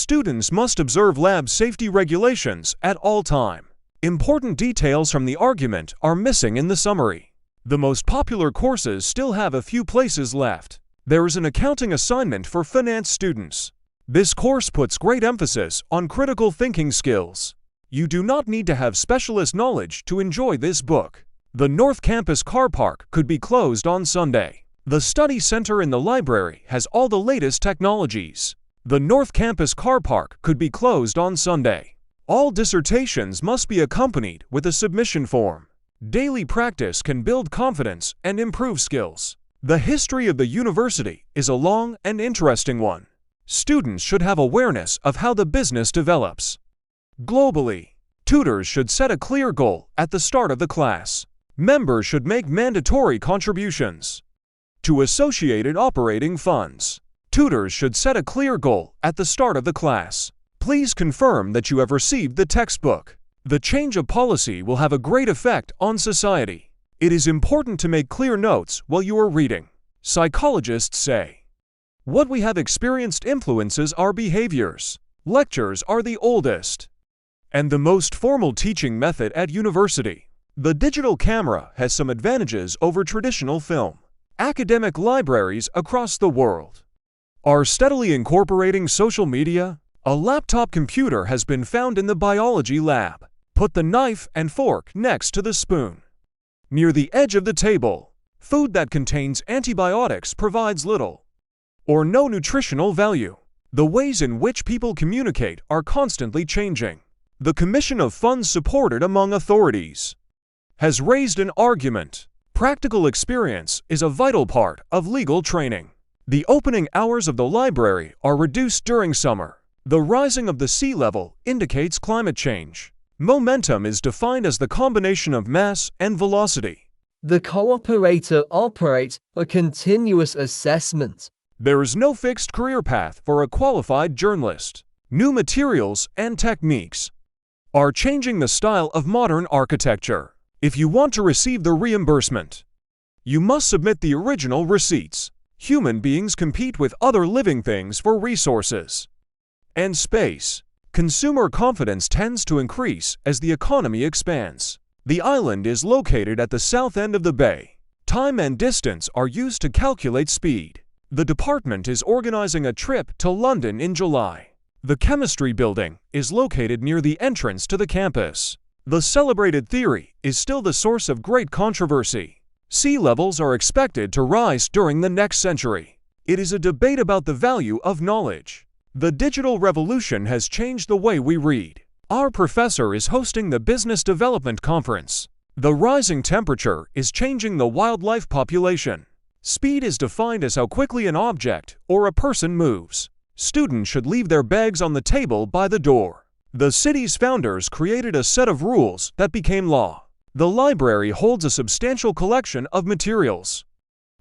Students must observe lab safety regulations at all time. Important details from the argument are missing in the summary. The most popular courses still have a few places left. There is an accounting assignment for finance students. This course puts great emphasis on critical thinking skills. You do not need to have specialist knowledge to enjoy this book. The North Campus car park could be closed on Sunday. The study center in the library has all the latest technologies. The North Campus car park could be closed on Sunday. All dissertations must be accompanied with a submission form. Daily practice can build confidence and improve skills. The history of the university is a long and interesting one. Students should have awareness of how the business develops. Globally, tutors should set a clear goal at the start of the class. Members should make mandatory contributions to associated operating funds. Tutors should set a clear goal at the start of the class. Please confirm that you have received the textbook. The change of policy will have a great effect on society. It is important to make clear notes while you are reading. Psychologists say, what we have experienced influences our behaviors. Lectures are the oldest and the most formal teaching method at university. The digital camera has some advantages over traditional film. Academic libraries across the world are steadily incorporating social media. A laptop computer has been found in the biology lab. Put the knife and fork next to the spoon. Near the edge of the table, food that contains antibiotics provides little or no nutritional value. The ways in which people communicate are constantly changing. The Commission of Funds Supported Among Authorities has raised an argument. Practical experience is a vital part of legal training. The opening hours of the library are reduced during summer. The rising of the sea level indicates climate change. Momentum is defined as the combination of mass and velocity. The cooperator operates a continuous assessment. There is no fixed career path for a qualified journalist. New materials and techniques are changing the style of modern architecture. If you want to receive the reimbursement, you must submit the original receipts. Human beings compete with other living things for resources and space. Consumer confidence tends to increase as the economy expands. The island is located at the south end of the bay. Time and distance are used to calculate speed. The department is organizing a trip to London in July. The chemistry building is located near the entrance to the campus. The celebrated theory is still the source of great controversy. Sea levels are expected to rise during the next century. It is a debate about the value of knowledge. The digital revolution has changed the way we read. Our professor is hosting the Business Development Conference. The rising temperature is changing the wildlife population. Speed is defined as how quickly an object or a person moves. Students should leave their bags on the table by the door. The city's founders created a set of rules that became law. The library holds a substantial collection of materials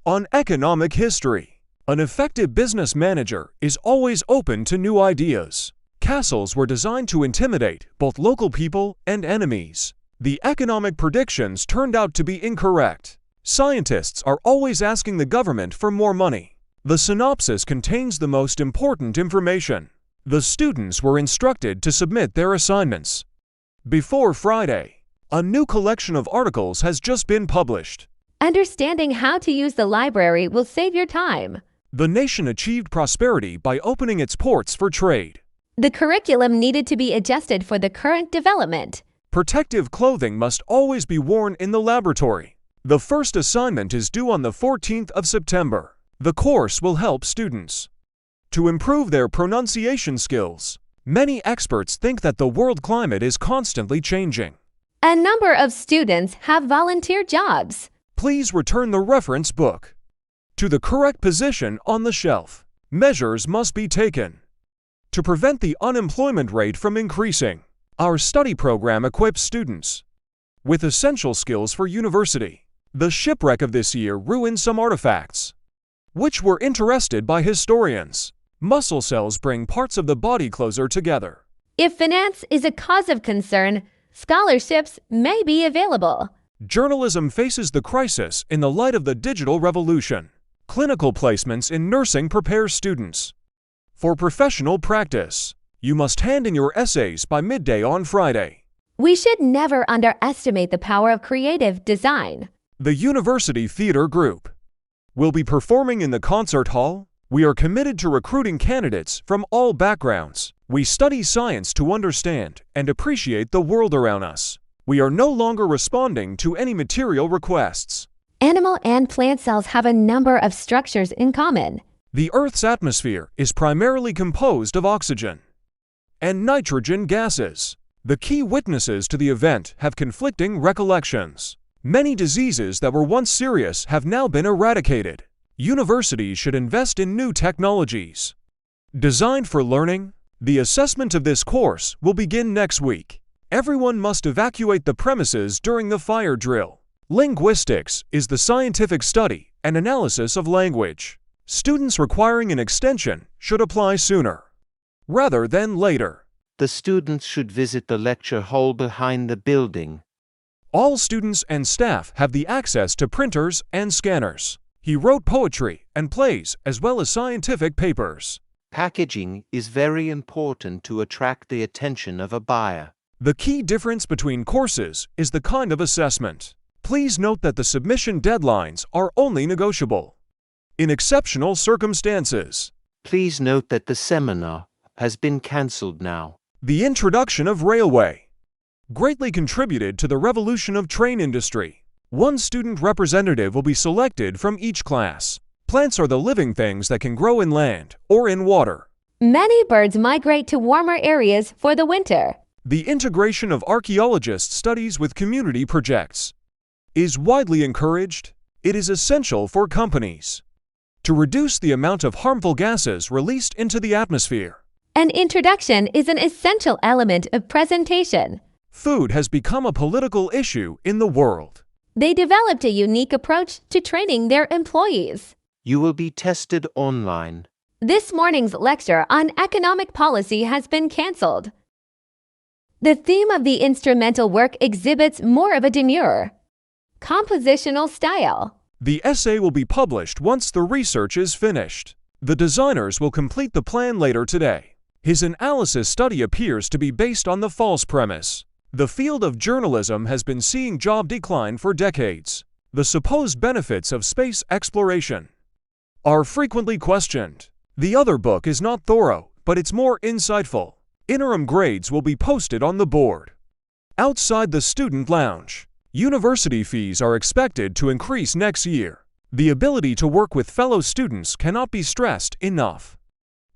on economic history. An effective business manager is always open to new ideas. Castles were designed to intimidate both local people and enemies. The economic predictions turned out to be incorrect. Scientists are always asking the government for more money. The synopsis contains the most important information. The students were instructed to submit their assignments before Friday. A new collection of articles has just been published. Understanding how to use the library will save your time. The nation achieved prosperity by opening its ports for trade. The curriculum needed to be adjusted for the current development. Protective clothing must always be worn in the laboratory. The first assignment is due on the 14th of September. The course will help students to improve their pronunciation skills. Many experts think that the world climate is constantly changing. A number of students have volunteer jobs. Please return the reference book to the correct position on the shelf. Measures must be taken to prevent the unemployment rate from increasing. Our study program equips students with essential skills for university. The shipwreck of this year ruined some artifacts which were interested by historians. Muscle cells bring parts of the body closer together. If finance is a cause of concern, scholarships may be available. Journalism faces the crisis in the light of the digital revolution. Clinical placements in nursing prepare students for professional practice. You must hand in your essays by midday on Friday. We should never underestimate the power of creative design. The University Theater Group will be performing in the concert hall. We are committed to recruiting candidates from all backgrounds. We study science to understand and appreciate the world around us. We are no longer responding to any material requests. Animal and plant cells have a number of structures in common. The Earth's atmosphere is primarily composed of oxygen and nitrogen gases. The key witnesses to the event have conflicting recollections. Many diseases that were once serious have now been eradicated. Universities should invest in new technologies designed for learning. The assessment of this course will begin next week. Everyone must evacuate the premises during the fire drill. Linguistics is the scientific study and analysis of language. Students requiring an extension should apply sooner rather than later. The students should visit the lecture hall behind the building. All students and staff have the access to printers and scanners. He wrote poetry and plays as well as scientific papers. Packaging is very important to attract the attention of a buyer. The key difference between courses is the kind of assessment. Please note that the submission deadlines are only negotiable in exceptional circumstances. Please note that the seminar has been cancelled now. The introduction of railway greatly contributed to the revolution of train industry. One student representative will be selected from each class. Plants are the living things that can grow in land or in water. Many birds migrate to warmer areas for the winter. The integration of archaeologist studies with community projects is widely encouraged. It is essential for companies to reduce the amount of harmful gases released into the atmosphere. An introduction is an essential element of presentation. Food has become a political issue in the world. They developed a unique approach to training their employees. You will be tested online. This morning's lecture on economic policy has been cancelled. The theme of the instrumental work exhibits more of a demure, compositional style. The essay will be published once the research is finished. The designers will complete the plan later today. His analysis study appears to be based on the false premise. The field of journalism has been seeing job decline for decades. The supposed benefits of space exploration are frequently questioned. The other book is not thorough, but it's more insightful. Interim grades will be posted on the board. Outside the student lounge, university fees are expected to increase next year. The ability to work with fellow students cannot be stressed enough.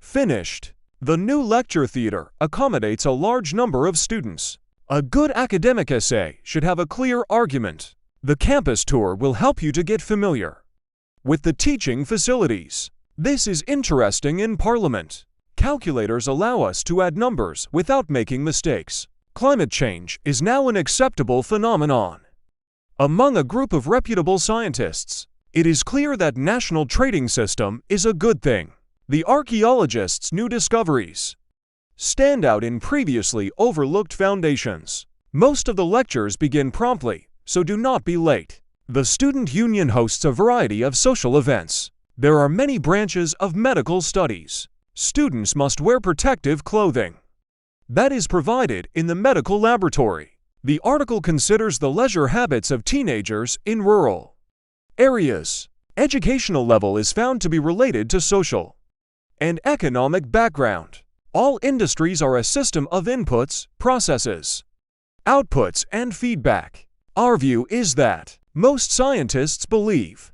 Finished. The new lecture theater accommodates a large number of students. A good academic essay should have a clear argument. The campus tour will help you to get familiar with the teaching facilities. This is interesting in Parliament. Calculators allow us to add numbers without making mistakes. Climate change is now an acceptable phenomenon among a group of reputable scientists. It is clear that national trading system is a good thing. The archaeologists' new discoveries stand out in previously overlooked foundations. Most of the lectures begin promptly, so do not be late. The student union hosts a variety of social events. There are many branches of medical studies. Students must wear protective clothing that is provided in the medical laboratory. The article considers the leisure habits of teenagers in rural areas. Educational level is found to be related to social and economic background. All industries are a system of inputs, processes, outputs, and feedback. Our view is that most scientists believe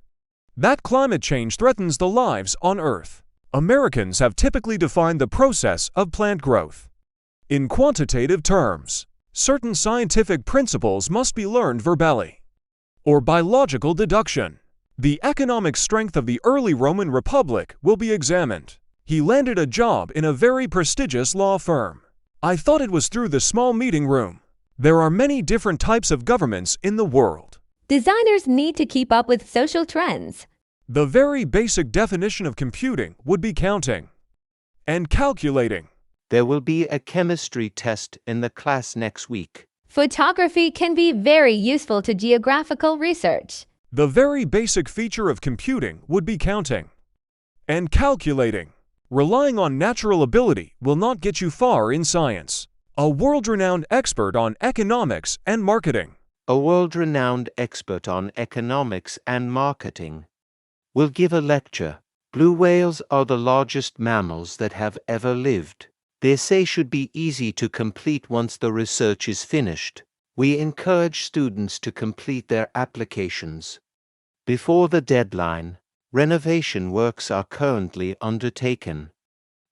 that climate change threatens the lives on Earth. Americans have typically defined the process of plant growth in quantitative terms. Certain scientific principles must be learned verbally or by logical deduction. The economic strength of the early Roman Republic will be examined. He landed a job in a very prestigious law firm. I thought it was through the small meeting room. There are many different types of governments in the world. Designers need to keep up with social trends. The very basic definition of computing would be counting and calculating. There will be a chemistry test in the class next week. Photography can be very useful to geographical research. The very basic feature of computing would be counting and calculating. Relying on natural ability will not get you far in science. A world-renowned expert on economics and marketing. A world-renowned expert on economics and marketing will give a lecture. Blue whales are the largest mammals that have ever lived. The essay should be easy to complete once the research is finished. We encourage students to complete their applications before the deadline. Renovation works are currently undertaken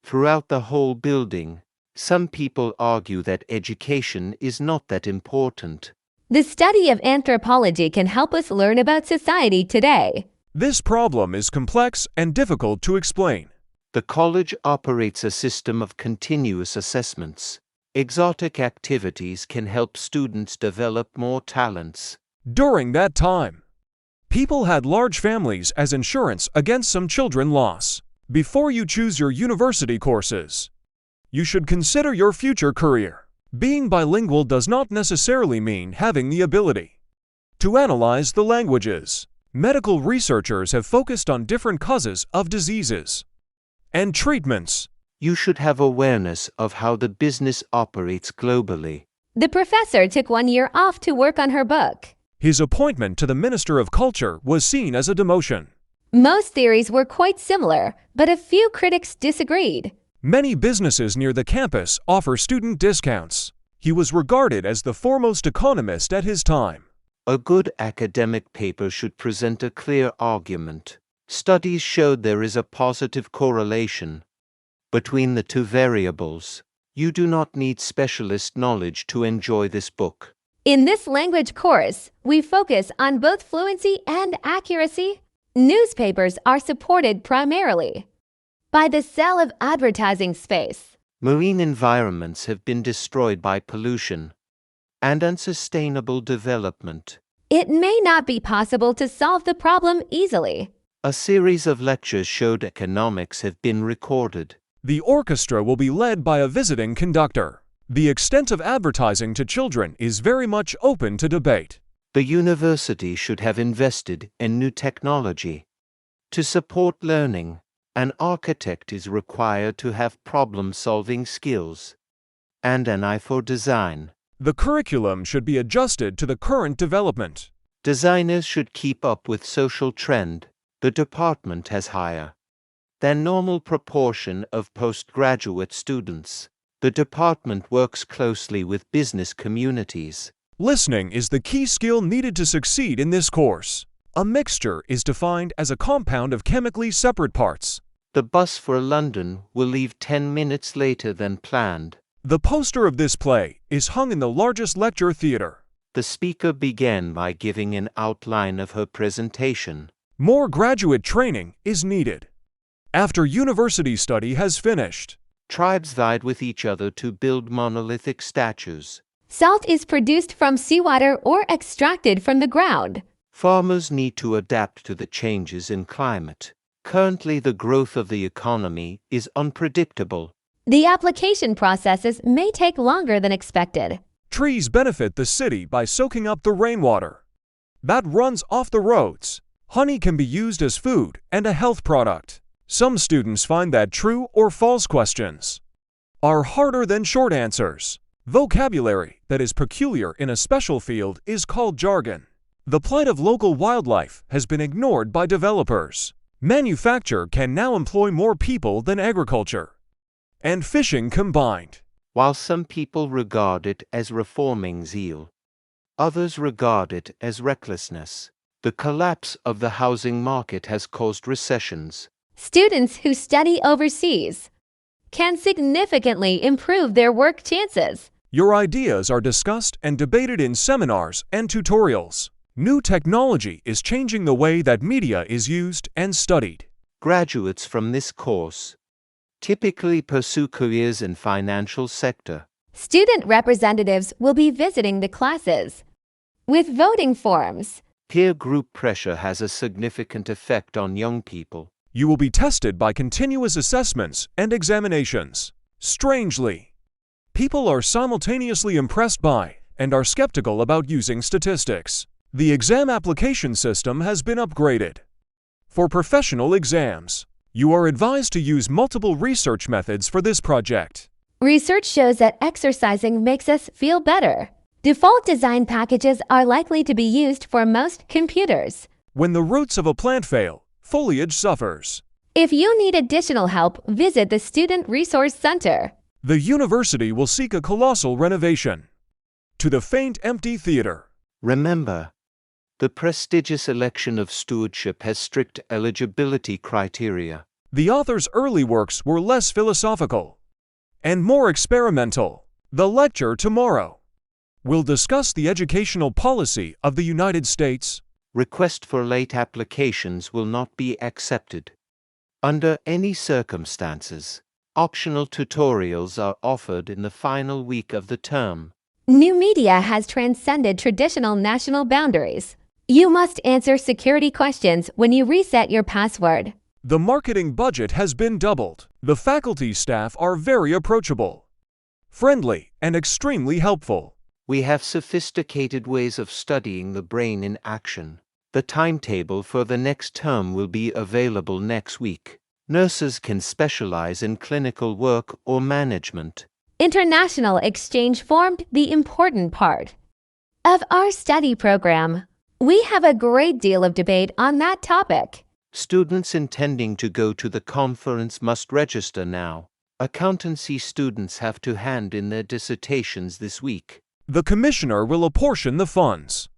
throughout the whole building. Some people argue that education is not that important. The study of anthropology can help us learn about society today. This problem is complex and difficult to explain. The college operates a system of continuous assessments. Exotic activities can help students develop more talents. During that time, people had large families as insurance against some children loss. Before you choose your university courses, you should consider your future career. Being bilingual does not necessarily mean having the ability to analyze the languages. Medical researchers have focused on different causes of diseases and treatments. You should have awareness of how the business operates globally. The professor took 1 year off to work on her book. His appointment to the Minister of Culture was seen as a demotion. Most theories were quite similar, but a few critics disagreed. Many businesses near the campus offer student discounts. He was regarded as the foremost economist at his time. A good academic paper should present a clear argument. Studies showed there is a positive correlation between the two variables. You do not need specialist knowledge to enjoy this book. In this language course, we focus on both fluency and accuracy. Newspapers are supported primarily by the sale of advertising space. Marine environments have been destroyed by pollution and unsustainable development. It may not be possible to solve the problem easily. A series of lectures showed economics have been recorded. The orchestra will be led by a visiting conductor. The extent of advertising to children is very much open to debate. The university should have invested in new technology. To support learning, an architect is required to have problem-solving skills and an eye for design. The curriculum should be adjusted to the current development. Designers should keep up with social trend. The department has higher than normal proportion of postgraduate students. The department works closely with business communities. Listening is the key skill needed to succeed in this course. A mixture is defined as a compound of chemically separate parts. The bus for London will leave 10 minutes later than planned. The poster of this play is hung in the largest lecture theater. The speaker began by giving an outline of her presentation. More graduate training is needed. After university study has finished, Tribes vied with each other to build monolithic statues. Salt is produced from seawater or extracted from the ground. Farmers need to adapt to the changes in climate. Currently, the growth of the economy is unpredictable. The application processes may take longer than expected. trees benefit the city by soaking up the rainwater that runs off the roads. Honey can be used as food and a health product. Some students find that true or false questions are harder than short answers. Vocabulary that is peculiar in a special field is called jargon. The plight of local wildlife has been ignored by developers. Manufacture can now employ more people than agriculture and fishing combined. While some people regard it as reforming zeal, others regard it as recklessness. The collapse of the housing market has caused recessions. Students who study overseas can significantly improve their work chances. Your ideas are discussed and debated in seminars and tutorials. New technology is changing the way that media is used and studied. Graduates from this course typically pursue careers in financial sector. Student representatives will be visiting the classes with voting forms. Peer group pressure has a significant effect on young people. You will be tested by continuous assessments and examinations. Strangely, people are simultaneously impressed by and are skeptical about using statistics. The exam application system has been upgraded for professional exams. You are advised to use multiple research methods for this project. Research shows that exercising makes us feel better. Default design packages are likely to be used for most computers. When the roots of a plant fail, foliage suffers. If you need additional help, visit the Student Resource Center. The university will seek a colossal renovation. To the faint, empty theater. Remember, the prestigious election of stewardship has strict eligibility criteria. The author's early works were less philosophical and more experimental. The lecture tomorrow will discuss the educational policy of the United States. Request for late applications will not be accepted. Under any circumstances, optional tutorials are offered in the final week of the term. New media has transcended traditional national boundaries. You must answer security questions when you reset your password. The marketing budget has been doubled. The faculty staff are very approachable, friendly, and extremely helpful. We have sophisticated ways of studying the brain in action. The timetable for the next term will be available next week. Nurses can specialize in clinical work or management. International exchange formed the important part of our study program. We have a great deal of debate on that topic. Students intending to go to the conference must register now. Accountancy students have to hand in their dissertations this week. The commissioner will apportion the funds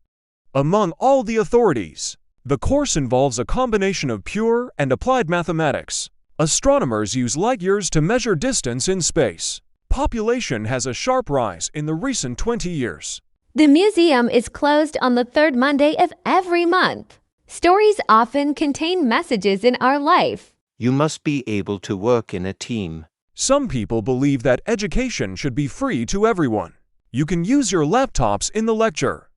among all the authorities. The course involves a combination of pure and applied mathematics. Astronomers use light years to measure distance in space. Population has a sharp rise in the recent 20 years. The museum is closed on the third Monday of every month. Stories often contain messages in our life. You must be able to work in a team. Some people believe that education should be free to everyone. You can use your laptops in the lecture.